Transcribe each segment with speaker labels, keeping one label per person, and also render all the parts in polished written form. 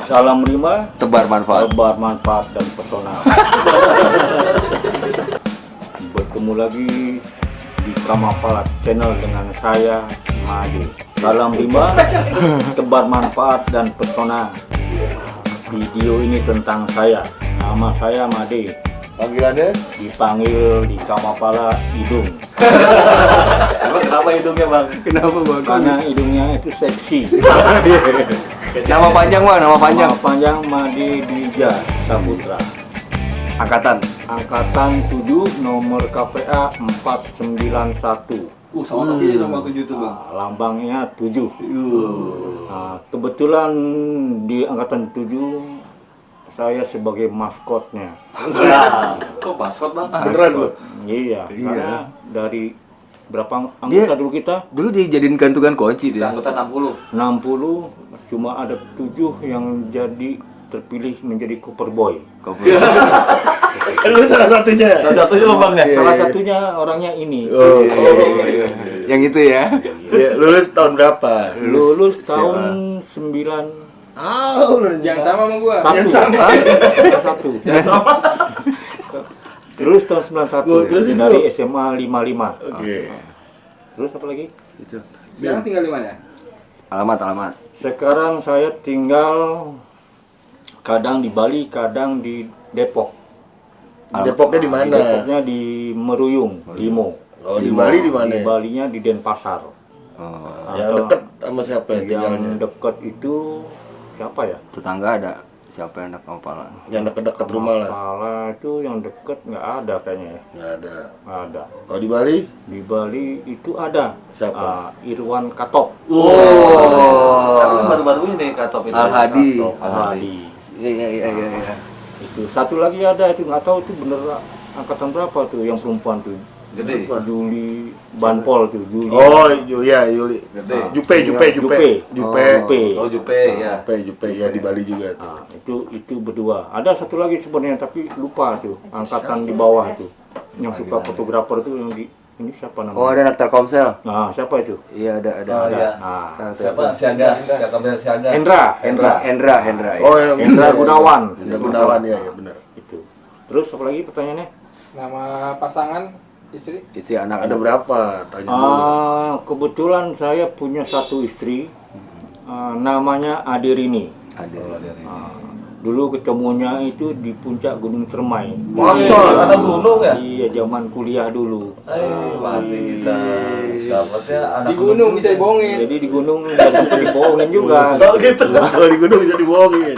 Speaker 1: Salam Rimba,
Speaker 2: tebar manfaat
Speaker 1: dan pesona. Bertemu lagi di Kamapala Channel dengan saya Made. Salam Rimba, tebar manfaat dan pesona. Video ini tentang saya. Nama saya Made.
Speaker 3: Panggilannya?
Speaker 1: Dipanggil di Kamapala Hidung.
Speaker 4: Emang kenapa hidungnya bang?
Speaker 2: kenapa bang?
Speaker 1: Karena hidungnya itu seksi.
Speaker 2: Nama panjang bang, nama panjang.
Speaker 1: Nama panjang Made Dwija Saputra.
Speaker 2: Angkatan
Speaker 1: Angkatan 7, nomor KPA 491.
Speaker 4: Sama tadi nomor 7 tuh bang.
Speaker 1: Lambangnya 7. Nah, kebetulan di angkatan 7 saya sebagai maskotnya.
Speaker 4: Kok maskot bang?
Speaker 3: Beneran lu?
Speaker 1: Iya, karena dari berapa anggota dulu kita?
Speaker 2: dulu dijadiin gantungan kunci dia.
Speaker 4: Anggota 60.
Speaker 1: 60, cuma ada 7 yang jadi terpilih menjadi Cooper Boy.
Speaker 3: Lu salah satunya.
Speaker 4: Salah satunya lo bang ya?
Speaker 1: Salah satunya orangnya ini.
Speaker 2: Yang itu ya.
Speaker 3: Ya, lulus tahun berapa?
Speaker 1: Lulus tahun 9
Speaker 5: Yang sama sama gua.
Speaker 3: Yang sama.
Speaker 1: 91. Terus tahun 91
Speaker 3: terus itu?
Speaker 1: dari SMA 55.
Speaker 3: Oke.
Speaker 1: Terus apa lagi?
Speaker 2: Itu.
Speaker 5: Sekarang tinggal di mana?
Speaker 2: Alamat.
Speaker 1: Sekarang saya tinggal kadang di Bali, kadang di Depok.
Speaker 3: Depoknya di mana?
Speaker 1: Depoknya di Meruyung, Imo.
Speaker 3: Oh, di Bali di mana?
Speaker 1: Di Balinya di Denpasar.
Speaker 3: Yang deket sama siapa yang tinggalnya?
Speaker 1: Yang dekat itu siapa ya?
Speaker 2: Tetangga ada siapa yang anak Kamapala?
Speaker 3: Yang deket-deket rumah lah.
Speaker 1: Kamapala itu yang dekat nggak ada kayaknya ya.
Speaker 3: Nggak ada.
Speaker 1: Nggak ada.
Speaker 3: Oh, di Bali?
Speaker 1: Di Bali itu ada.
Speaker 3: Siapa?
Speaker 1: Irwan Katop.
Speaker 4: Tapi baru-baru ini Katop itu.
Speaker 2: Al-Hadi.
Speaker 1: Al-Hadi.
Speaker 2: Iya.
Speaker 1: Itu satu lagi ada, itu nggak tahu itu bener angkatan berapa tuh yang perempuan tuh.
Speaker 4: Gede.
Speaker 1: Juli Banpol tuh, Juli.
Speaker 3: Oh, iya, Yuli.
Speaker 4: Gede.
Speaker 3: Jupe.
Speaker 4: Oh Jupe ya.
Speaker 3: Jupe ya di Bali juga tuh.
Speaker 1: Nah, itu berdua. Ada satu lagi sebenarnya tapi lupa tuh, angkatan di bawah itu. Yang suka fotografer tuh yang di ini siapa namanya?
Speaker 2: Oh, ada anak Telkomsel.
Speaker 1: Nah, siapa itu?
Speaker 2: Iya, ada.
Speaker 4: Oh iya.
Speaker 1: Nah,
Speaker 4: Siapa? Siaga. Katop Siaga.
Speaker 1: Hendra.
Speaker 3: Oh, yang
Speaker 1: Hendra Gunawan.
Speaker 3: Hendra Gunawan ya, benar.
Speaker 1: Itu. Terus apa lagi pertanyaannya?
Speaker 5: Nama pasangan istri?
Speaker 2: Istri anak
Speaker 3: Ada berapa? Tanya dulu.
Speaker 1: Kebetulan saya punya satu istri, namanya Aderini.
Speaker 2: ada.
Speaker 1: Dulu ketemunya itu di puncak Gunung Cermai.
Speaker 3: Masa?
Speaker 4: Ada gunung ya?
Speaker 1: Iya, zaman kuliah dulu.
Speaker 4: Mati kita. Dapatnya anak
Speaker 5: Di gunung bisa dibohongin.
Speaker 1: Jadi di gunung bisa dibohongin juga.
Speaker 4: Oh gitu.
Speaker 3: Kalau di gunung bisa dibohongin.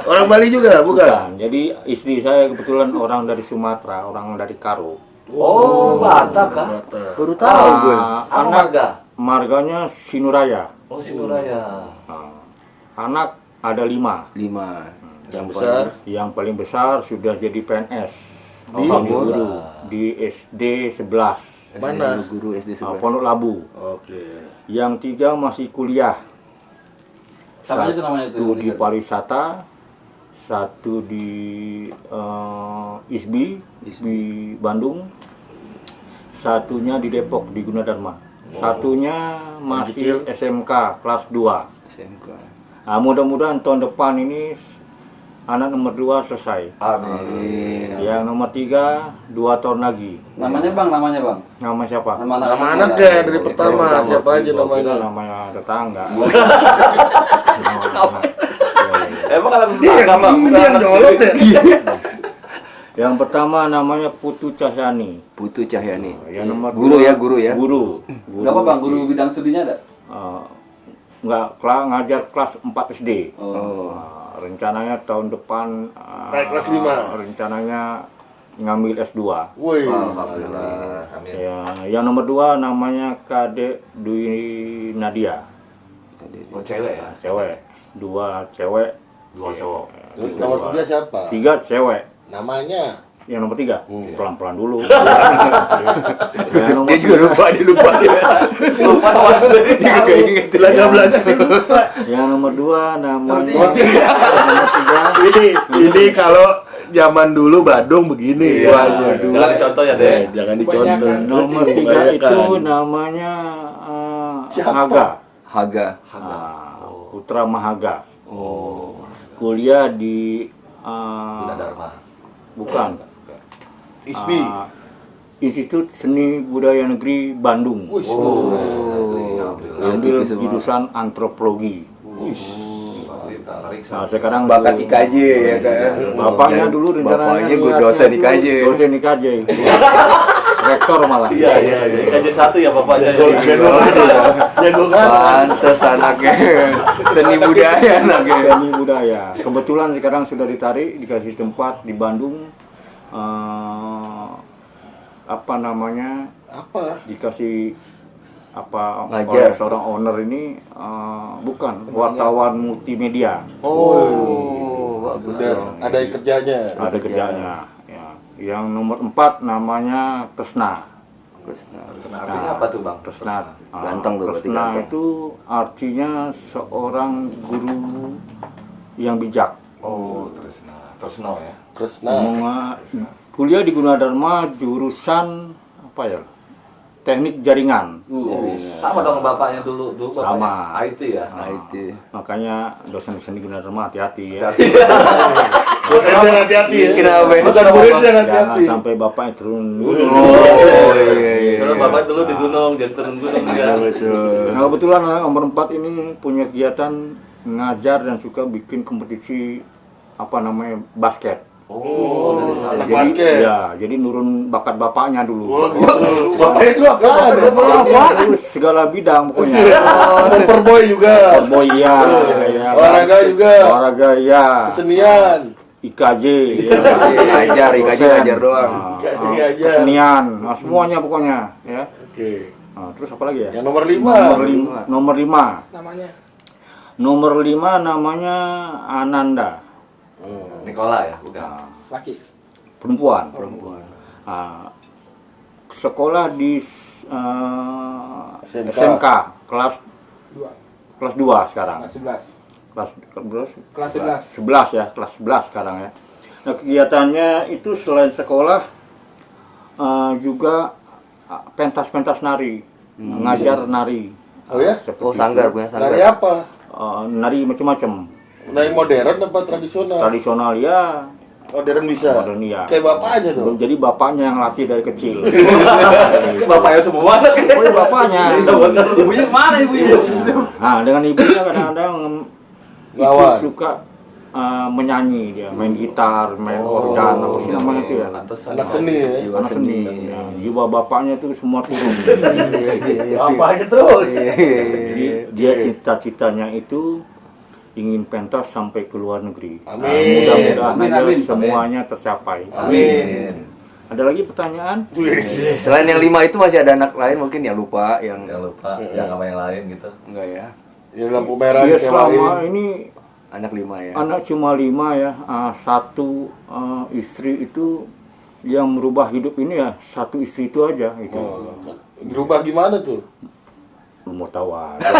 Speaker 3: Orang Bali juga, bukan?
Speaker 1: Bukan. Jadi istri saya kebetulan orang dari Sumatera, orang dari Karo.
Speaker 4: Oh Batak kah?
Speaker 2: Baru tahu gue.
Speaker 4: Apa marga?
Speaker 1: Marganya Sinuraya.
Speaker 4: Oh Sinuraya.
Speaker 1: Anak ada 5.
Speaker 2: 5.
Speaker 3: Yang besar?
Speaker 1: Yang paling besar sudah jadi PNS.
Speaker 3: Di?
Speaker 1: Guru di SD 11.
Speaker 3: Mana?
Speaker 2: Guru SD 11.
Speaker 1: Pondok Labu.
Speaker 3: Oke.
Speaker 1: Yang 3 masih kuliah.
Speaker 4: Siapa itu namanya itu?
Speaker 1: Satu di pariwisata, satu di ISBI Bandung, satunya di Depok di Gunadarma. Satunya masih SMK kelas 2.
Speaker 2: SMK.
Speaker 1: Nah, mudah-mudahan tahun depan ini anak nomor 2 selesai.
Speaker 4: Amin.
Speaker 1: Yang nomor 3 2 tahun lagi.
Speaker 4: Namanya bang?
Speaker 1: Nama siapa?
Speaker 3: Nama anaknya dari pertama, siapa aja namanya?
Speaker 1: Namanya tetangga.
Speaker 4: Emang anak
Speaker 3: Dia yang nyolot ya?
Speaker 1: Yang pertama namanya Putu Cahyani.
Speaker 2: Putu Cahyani.
Speaker 1: Yang nomor
Speaker 2: Guru
Speaker 1: 2,
Speaker 2: ya, guru ya.
Speaker 1: Guru.
Speaker 4: Berapa bang? Guru bidang studinya ada?
Speaker 1: Ngajar kelas 4 SD.
Speaker 2: Oh.
Speaker 1: Rencananya tahun depan
Speaker 3: Naik kelas 5.
Speaker 1: rencananya ngambil S2.
Speaker 3: Woi.
Speaker 4: Alhamdulillah. Amin.
Speaker 1: Ya, yang nomor 2 namanya Kadek Dwi Nadia.
Speaker 4: Oh cewek ya?
Speaker 1: Cewek. 2 cewek.
Speaker 4: 2 cowok.
Speaker 3: Terus nomor 3 siapa?
Speaker 1: 3 cewek.
Speaker 3: Namanya?
Speaker 1: Yang nomor 3 pelan-pelan dulu.
Speaker 2: Dia juga lupa.
Speaker 4: Lupa maksudnya.
Speaker 2: Dia gak inget.
Speaker 3: Belaga-belaga lupa.
Speaker 1: Yang nomor 2 namanya
Speaker 3: Ini kalau zaman dulu Badung begini guanya.
Speaker 4: Jangan dicontoh ya deh.
Speaker 3: Jangan dicontoh.
Speaker 1: nomor 3 itu namanya
Speaker 3: Siapa?
Speaker 1: Haga.
Speaker 2: Haga.
Speaker 1: Putra Mahaga.
Speaker 2: Oh.
Speaker 1: kuliah di
Speaker 4: Gunadarma.
Speaker 1: bukan
Speaker 3: ISBI.
Speaker 1: Institut Seni Budaya Negeri Bandung.
Speaker 3: Wih,
Speaker 1: Ambil
Speaker 2: TV semua.
Speaker 1: jurusan antropologi.
Speaker 4: Periksa.
Speaker 1: Nah, sekarang
Speaker 5: Bakat IKJ ya kan.
Speaker 1: bapaknya dulu rencananya
Speaker 2: Bapaknya
Speaker 1: niatnya
Speaker 2: dosen
Speaker 1: tuh
Speaker 2: IKJ.
Speaker 1: Dosen IKJ. Rektor malah.
Speaker 4: Iya. KJ 1 ya bapaknya.
Speaker 3: jago kan.
Speaker 2: Pantes anaknya seni budaya anaknya.
Speaker 1: Seni budaya. Kebetulan sekarang sudah ditarik, dikasih tempat di Bandung. Apa namanya?
Speaker 3: Apa?
Speaker 1: Dikasih apa
Speaker 2: Ngajar.
Speaker 1: oleh seorang owner ini bukan wartawan multimedia.
Speaker 2: Oh, bagus.
Speaker 3: Udah ada yang kerjanya.
Speaker 1: Ada kerjanya. Ya. Yang nomor 4 namanya Tresna.
Speaker 4: Artinya apa tuh Bang?
Speaker 1: Tresna.
Speaker 2: Ganteng tuh, berarti
Speaker 1: Tresna
Speaker 2: ganteng.
Speaker 1: itu artinya seorang guru yang bijak.
Speaker 4: Oh, Tresno ya.
Speaker 3: Terus nah,
Speaker 1: Kuliah di Gunadarma jurusan apa ya? Teknik jaringan.
Speaker 4: Sama dong bapaknya dulu bapaknya
Speaker 1: Sama.
Speaker 4: IT ya.
Speaker 2: IT.
Speaker 1: Makanya dosen-dosen di Gunadarma hati-hati ya.
Speaker 3: dosennya hati-hati ya.
Speaker 2: Kenapa?
Speaker 3: Bukan muridnya
Speaker 1: Jangan
Speaker 3: hati-hati.
Speaker 1: sampai bapaknya turun.
Speaker 2: Oh, iya.
Speaker 4: Soalnya bapak dulu di gunung, jangan turun gunung ya.
Speaker 1: Nah, kebetulan nomor 4 ini punya kegiatan ngajar dan suka bikin kompetisi apa namanya basket.
Speaker 4: Oh, dari sana.
Speaker 3: Anak basket.
Speaker 1: Ya, jadi nurun bakat bapaknya dulu.
Speaker 3: Oh gitu. Bapaknya itu apaan?
Speaker 1: Terus segala bidang pokoknya.
Speaker 3: Overboy juga.
Speaker 1: Boy ya, ya.
Speaker 3: Olahraga juga.
Speaker 1: Olahraga ya.
Speaker 3: Kesenian.
Speaker 1: IKJ ya.
Speaker 2: Ngajar, IKJ ngajar doang.
Speaker 3: IKJ ngajar.
Speaker 1: Kesenian, nah, semuanya pokoknya ya.
Speaker 3: Oke.
Speaker 1: Nah, terus apa lagi ya?
Speaker 3: Yang nomor 5.
Speaker 1: Nomor 5.
Speaker 5: Namanya
Speaker 1: Nomor 5 namanya Ananda.
Speaker 4: Nikola ya, bukan.
Speaker 5: laki.
Speaker 1: Perempuan. Sekolah di SMK kelas
Speaker 5: 2.
Speaker 1: kelas 2 sekarang.
Speaker 5: Kelas 11.
Speaker 1: Kelas
Speaker 5: Kelas
Speaker 1: 11 ya, kelas 11 sekarang ya. Nah, kegiatannya itu selain sekolah juga pentas-pentas nari, ngajar nari.
Speaker 3: Oh ya?
Speaker 1: Seperti
Speaker 2: Oh, sanggar
Speaker 1: itu.
Speaker 2: punya sanggar.
Speaker 3: Dari apa?
Speaker 1: Nari macam-macam.
Speaker 3: Dari modern apa tradisional?
Speaker 1: Tradisional ya,
Speaker 3: Modern bisa.
Speaker 1: modern ya.
Speaker 3: Kayak bapaknya dong.
Speaker 1: Jadi bapaknya yang latih dari kecil.
Speaker 4: Ini bapaknya semua.
Speaker 1: Oh, iya, bapaknya.
Speaker 4: Ibunya mana ibunya?
Speaker 1: Nah, dengan ibunya kadang-kadang itu
Speaker 3: Lawan.
Speaker 1: suka menyanyi dia, main gitar, main organ, apa sih namanya itu ya?
Speaker 3: Anak seni ya.
Speaker 1: Anak seni. Ya, jiwa bapaknya itu semua turun.
Speaker 3: Bapaknya terus.
Speaker 1: Jadi dia cita-citanya itu ingin pentas sampai ke luar negeri.
Speaker 3: Amin.
Speaker 1: Mudah-mudahan
Speaker 5: Amin,
Speaker 1: aja
Speaker 5: amin.
Speaker 1: semuanya tercapai.
Speaker 3: Amin.
Speaker 1: Ada lagi pertanyaan?
Speaker 3: Wis.
Speaker 2: Selain yang 5 itu masih ada anak lain mungkin yang lupa, yang
Speaker 4: Jangan lupa, jangan sama yang lain gitu.
Speaker 2: enggak ya.
Speaker 3: Ini lampu merah
Speaker 1: Dia selama
Speaker 3: disewain.
Speaker 1: ini
Speaker 2: Anak 5 ya.
Speaker 1: anak cuma 5 ya. Satu istri itu yang merubah hidup ini ya satu istri itu aja itu.
Speaker 3: Berubah gimana tuh?
Speaker 1: Lu mau tahu aja.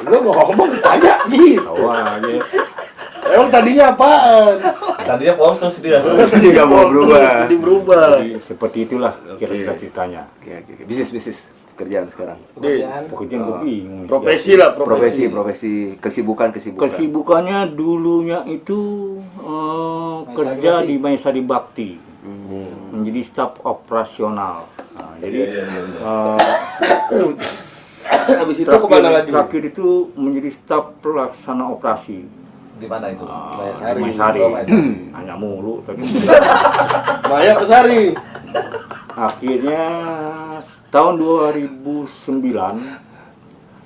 Speaker 3: Lu ngomong ditanya gitu.
Speaker 1: Tahu aja.
Speaker 3: Emang tadinya apaan?
Speaker 4: Tadinya polos dia.
Speaker 2: Tidak mau berubah.
Speaker 3: Jadi berubah.
Speaker 1: Jadi, seperti itulah kira-kira ceritanya.
Speaker 2: Oke. Bisnis pekerjaan sekarang.
Speaker 3: Di
Speaker 1: Pokoknya gue bingung.
Speaker 3: profesi lah,
Speaker 2: Profesi,
Speaker 3: profesi.
Speaker 2: kesibukan.
Speaker 1: Kesibukannya dulunya itu kerja di Maesari Bakti. Menjadi staf operasional. Nah, jadi
Speaker 3: Habis itu kemana lagi?
Speaker 1: terakhir itu menjadi staf pelaksana operasi.
Speaker 4: Di mana itu?
Speaker 3: Maesari.
Speaker 1: Maesari.
Speaker 4: Oh, Maesari.
Speaker 1: Hanya mulu tapi
Speaker 3: Maya Pesari.
Speaker 1: akhirnya tahun 2009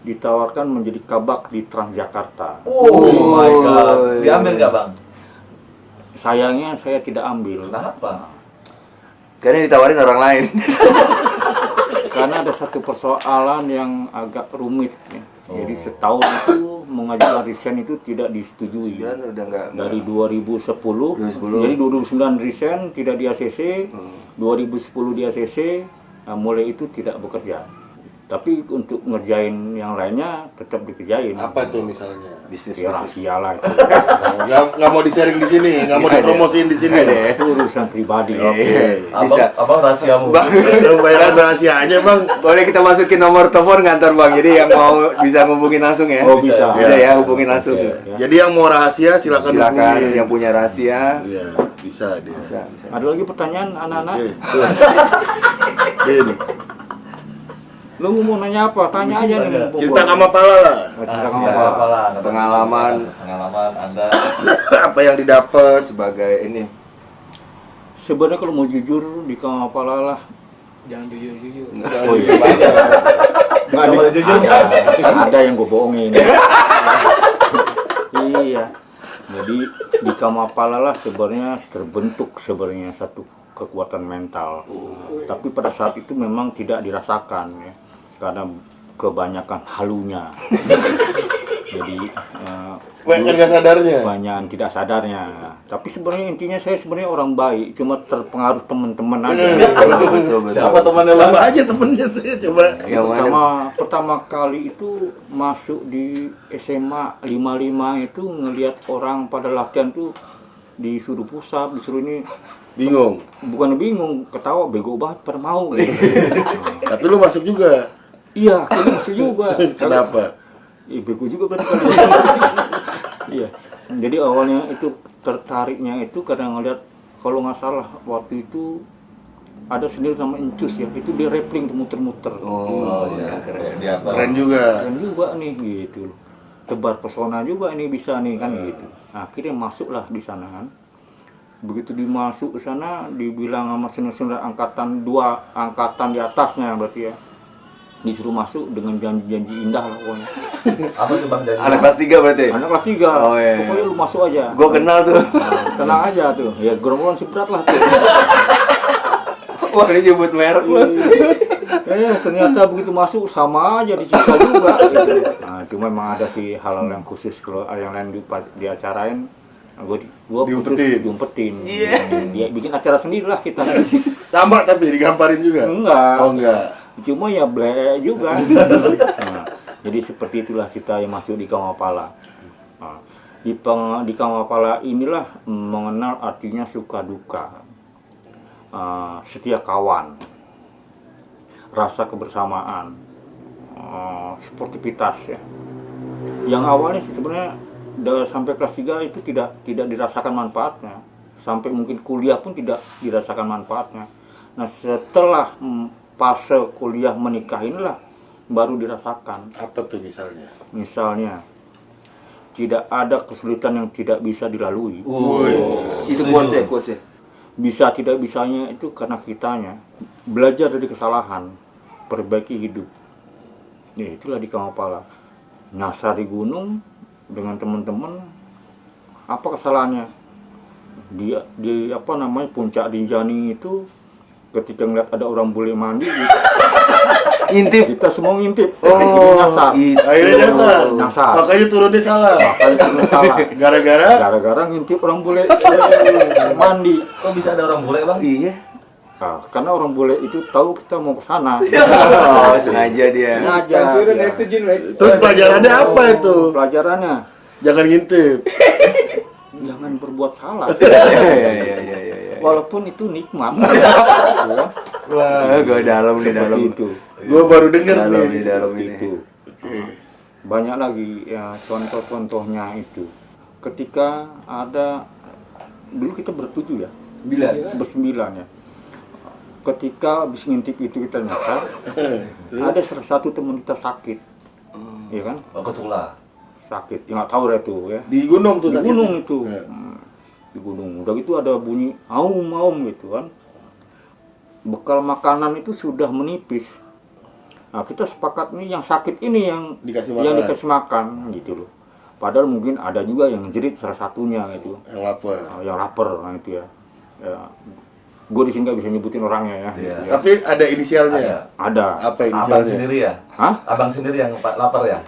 Speaker 1: ditawarkan menjadi kabak di Transjakarta.
Speaker 4: Oh my god. Diambil nggak Bang?
Speaker 1: Sayangnya saya tidak ambil
Speaker 4: Kenapa?
Speaker 2: Karena ditawarin orang lain.
Speaker 1: karena ada satu persoalan yang agak rumit ya. Jadi setahun itu mengajukan resign itu tidak disetujui.
Speaker 2: Kan udah enggak
Speaker 1: Dari 2010, jadi 2009 resign tidak di ACC, 2010 di ACC, mulai itu tidak bekerja. Tapi untuk ngerjain yang lainnya tetap dikerjain.
Speaker 3: Apa tuh misalnya?
Speaker 2: Bisnis
Speaker 1: Ya rahasia lah itu.
Speaker 3: Nggak mau di-sharing di sini, nggak mau dipromosiin di sini.
Speaker 1: Itu urusan pribadi.
Speaker 2: Bisa.
Speaker 4: Abang rahasiamu.
Speaker 2: Bang,
Speaker 3: Bayaran rahasianya bang.
Speaker 2: boleh kita masukin nomor telepon kantor Bang. Jadi yang mau bisa ngubungin langsung ya.
Speaker 1: Oh, bisa.
Speaker 2: Bisa ya, hubungin langsung.
Speaker 3: Ya. Jadi yang mau rahasia silakan
Speaker 2: Silakan
Speaker 3: hubungi.
Speaker 2: yang punya rahasia.
Speaker 3: Iya, bisa dia.
Speaker 2: Bisa.
Speaker 1: Ada lagi pertanyaan anak-anak?
Speaker 3: Oke, tuh. Din,
Speaker 1: Lu mau nanya apa? Tanya aja nih.
Speaker 3: cerita sama pala lah.
Speaker 1: Cerita kamu
Speaker 4: Cerita
Speaker 1: apa?
Speaker 4: apa lah?
Speaker 2: Pengalaman.
Speaker 4: Pengalaman Anda.
Speaker 3: Apa yang didapat?
Speaker 2: Sebagai ini.
Speaker 1: Sebenarnya kalau mau jujur di kamu apa lah.
Speaker 5: Jangan jujur-jujur.
Speaker 1: Oh iya. Nggak,
Speaker 4: Kalau
Speaker 1: ada,
Speaker 4: jujur
Speaker 1: ada yang gue bohongin. Iya. Jadi di Kamapala lah sebenarnya terbentuk sebenarnya satu kekuatan mental. Tapi pada saat itu memang tidak dirasakan ya, karena kebanyakan halunya. Jadi
Speaker 3: Banyak nggak sadarnya.
Speaker 1: banyak tidak sadarnya. Tapi sebenarnya intinya saya sebenarnya orang baik, cuma terpengaruh teman-teman aja.
Speaker 2: Betul.
Speaker 4: siapa temannya
Speaker 3: Siapa
Speaker 4: Bang?
Speaker 3: aja temennya tuh ya coba.
Speaker 2: Yang mana?
Speaker 1: Pertama kali itu masuk di SMA 55 itu ngelihat orang pada latihan tuh disuruh pusat, disuruh ini,
Speaker 3: Bingung.
Speaker 1: bukan bingung, ketawa bego banget pada mau gitu.
Speaker 3: Tapi lu masuk juga.
Speaker 1: Iya, akhirnya masuk juga.
Speaker 3: Kenapa?
Speaker 1: Bego juga berarti kali. Iya. Jadi awalnya itu tertariknya itu karena ngeliat, kalau nggak salah waktu itu ada sendiri sama Encus ya, itu dia rappling tuh muter-muter.
Speaker 2: Oh,
Speaker 4: iya.
Speaker 2: keren.
Speaker 4: Dia apa?
Speaker 3: Keren juga.
Speaker 1: Keren juga nih gitu loh. Tebar pesona juga ini bisa nih kan gitu. Nah, akhirnya masuklah di sana kan. Begitu dimasuk ke sana dibilang sama senior-senior angkatan 2 angkatan di atasnya berarti ya. Disuruh masuk dengan janji-janji indah lah pokoknya.
Speaker 4: Apa tuh Bang janji?
Speaker 2: Anak kelas 3 berarti?
Speaker 1: Anak kelas 3.
Speaker 2: Oh, iya.
Speaker 1: Pokoknya lu masuk aja.
Speaker 2: Gua kenal tuh.
Speaker 1: Nah, tenang aja tuh. Ya gerombolan si berat lah tuh.
Speaker 2: Wah, ini nyebut merek lu.
Speaker 1: Ternyata begitu masuk sama aja disiksa juga gitu. Nah, cuma memang ada sih hal-hal yang khusus kalau yang lain diacarain, gua khusus diumpetin. Dia bikin acara sendiri lah kita.
Speaker 3: Sama tapi digamparin juga.
Speaker 1: Enggak.
Speaker 3: Oh enggak.
Speaker 1: Cuma ya ble juga. Nah, jadi seperti itulah kita yang masuk di Kamapala. Nah, di Kamapala inilah mengenal artinya suka duka, setia kawan, rasa kebersamaan, sportivitas ya. Yang awalnya sih sebenarnya sampai kelas 3 itu tidak dirasakan manfaatnya. Sampai mungkin kuliah pun tidak dirasakan manfaatnya. Nah, setelah fase kuliah menikah inilah baru dirasakan.
Speaker 3: Apa tuh misalnya?
Speaker 1: Misalnya tidak ada kesulitan yang tidak bisa dilalui.
Speaker 2: Itu quotes ya.
Speaker 1: Bisa tidak bisanya itu karena kitanya belajar dari kesalahan, perbaiki hidup. Ya, itulah di Kamapala. Nyasar di gunung dengan teman-teman, apa kesalahannya? Di apa namanya puncak Rinjani itu ketika ngeliat ada orang bule mandi,
Speaker 2: Ngintip.
Speaker 1: kita semua ngintip.
Speaker 2: Oh,
Speaker 1: Nyasar.
Speaker 3: Akhirnya nyasar.
Speaker 1: Nyasar.
Speaker 3: Makanya turunnya salah.
Speaker 1: Makanya itu salah. Gara-gara ngintip orang bule mandi.
Speaker 4: Kok bisa ada orang bule Bang?
Speaker 2: Iya.
Speaker 1: Nah, karena orang bule itu tahu kita mau ke sana.
Speaker 2: Oh, sengaja dia.
Speaker 1: Sengaja.
Speaker 5: Pancuran
Speaker 1: Ya.
Speaker 5: itu Jin, Wek.
Speaker 3: Terus pelajarannya apa itu?
Speaker 1: Pelajarannya
Speaker 3: Jangan ngintip.
Speaker 1: jangan berbuat salah.
Speaker 2: Iya.
Speaker 1: Walaupun itu nikmat. Ya,
Speaker 2: Wah, gue dalam nih dalam.
Speaker 1: seperti itu.
Speaker 3: Gua baru denger
Speaker 2: Dalam
Speaker 3: nih.
Speaker 2: nih dalam ini.
Speaker 1: Itu. Banyak lagi ya contoh-contohnya itu. Ketika ada dulu kita bertujuh ya, bersembilan ya. Ketika habis ngintip itu kita nyasar, ada salah satu teman kita sakit, ya kan?
Speaker 4: Oh, ketulah.
Speaker 1: Sakit, ya nggak tahu deh tuh ya.
Speaker 3: Di gunung tuh
Speaker 1: Di
Speaker 3: sakitnya.
Speaker 1: gunung itu,
Speaker 3: Ya.
Speaker 1: Di gunung. Udah gitu ada bunyi aum gitu kan. Bekal makanan itu sudah menipis. Nah, kita sepakat nih yang sakit ini yang
Speaker 3: Dikasih makan.
Speaker 1: gitu loh. Padahal mungkin ada juga yang jerit salah satunya gitu.
Speaker 3: Yang lapar.
Speaker 1: Yang lapar nah itu ya. Gue di sini nggak bisa nyebutin orangnya ya.
Speaker 4: Iya.
Speaker 1: Gitu ya.
Speaker 3: Tapi ada inisialnya.
Speaker 1: Ada.
Speaker 3: Apa
Speaker 4: Abang
Speaker 3: inisialnya?
Speaker 4: sendiri ya?
Speaker 1: Hah?
Speaker 4: Abang sendiri yang lapar ya?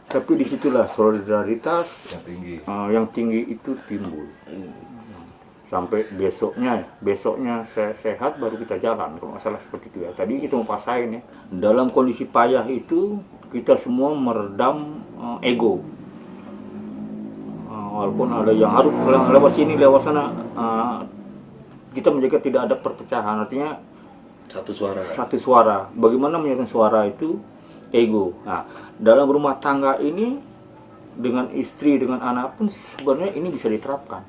Speaker 1: Tapi disitulah solidaritas
Speaker 4: Yang tinggi.
Speaker 1: yang tinggi itu timbul. sampai besoknya saya sehat baru kita jalan, kalau nggak salah seperti itu ya. Tadi kita mau pasain ya. Dalam kondisi payah itu kita semua meredam ego. Walaupun ada yang harus lewat sini lewat sana, kita menjaga tidak ada perpecahan, artinya satu suara. Bagaimana menyatukan suara itu? Ego. Nah, dalam rumah tangga ini dengan istri, dengan anak pun sebenarnya ini bisa diterapkan.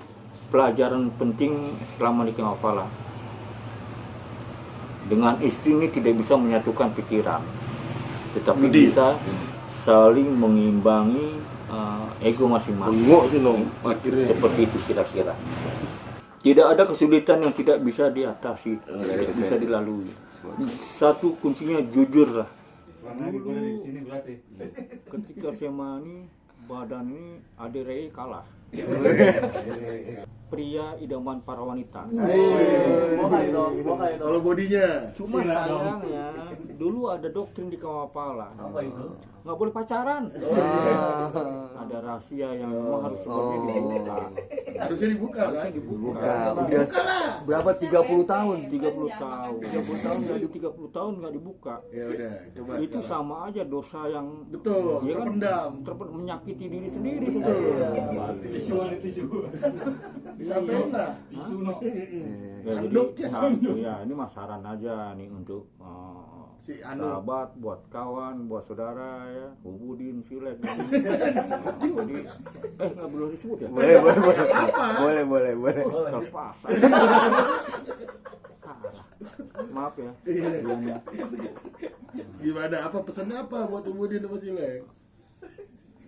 Speaker 1: Pelajaran penting selama di Kemapala. Dengan istri ini tidak bisa menyatukan pikiran, tetapi bisa saling mengimbangi ego masing-masing. Seperti itu kira-kira. Tidak ada kesulitan yang tidak bisa diatasi, tidak bisa dilalui. Satu kuncinya jujur lah. Ketika saya mani, badan ini aderei kalah. Pria idaman para wanita.
Speaker 3: Kalau bodinya
Speaker 1: Cuma sayangnya dulu ada doktrin di Kemapala. Nggak boleh pacaran. Ada rahasia yang memang harus seperti dibuka.
Speaker 3: harusnya dibuka kan?
Speaker 1: Harusnya dibuka.
Speaker 2: Udah berapa 30 tahun?
Speaker 1: 30 tahun. 30 tahun nggak 30 tahun nggak dibuka.
Speaker 3: Ya udah, coba.
Speaker 1: Itu
Speaker 3: sekarang.
Speaker 1: sama aja dosa yang
Speaker 3: Betul,
Speaker 1: ya kan,
Speaker 3: terpendam.
Speaker 1: menyakiti diri sendiri sebenarnya.
Speaker 3: Disampaikan lah.
Speaker 1: Ya,
Speaker 3: Handuk
Speaker 1: jadi,
Speaker 3: ya.
Speaker 1: ini mas saran aja nih untuk
Speaker 3: Si Anu.
Speaker 1: sahabat, buat kawan, buat saudara ya, Ubudin, Silek. Jadi, nggak boleh disebut ya?
Speaker 2: Boleh.
Speaker 1: Terpaksa. Salah. Maaf ya.
Speaker 3: Iya. Gimana? Apa pesannya apa buat Ubudin sama Silek?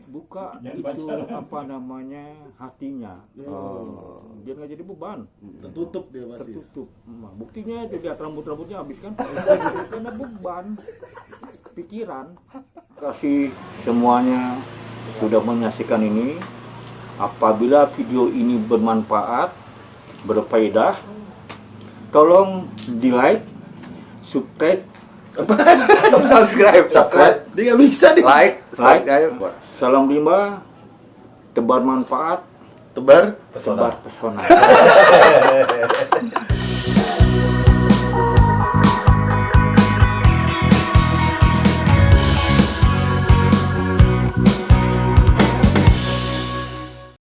Speaker 1: Buka itu apa namanya hatinya. Biar nggak jadi beban.
Speaker 3: Tertutup dia masih.
Speaker 1: Tertutup. Buktinya itu lihat rambut-rambutnya habis kan? Karena beban pikiran. Kasih semuanya sudah menyaksikan ini. Apabila video ini bermanfaat, berfaedah, tolong di like, subscribe,
Speaker 2: subscribe.
Speaker 3: Dia nggak bisa nih.
Speaker 2: Like. Ayo.
Speaker 1: salam rimba, tebar manfaat,
Speaker 3: Tebar.
Speaker 1: tebar pesona.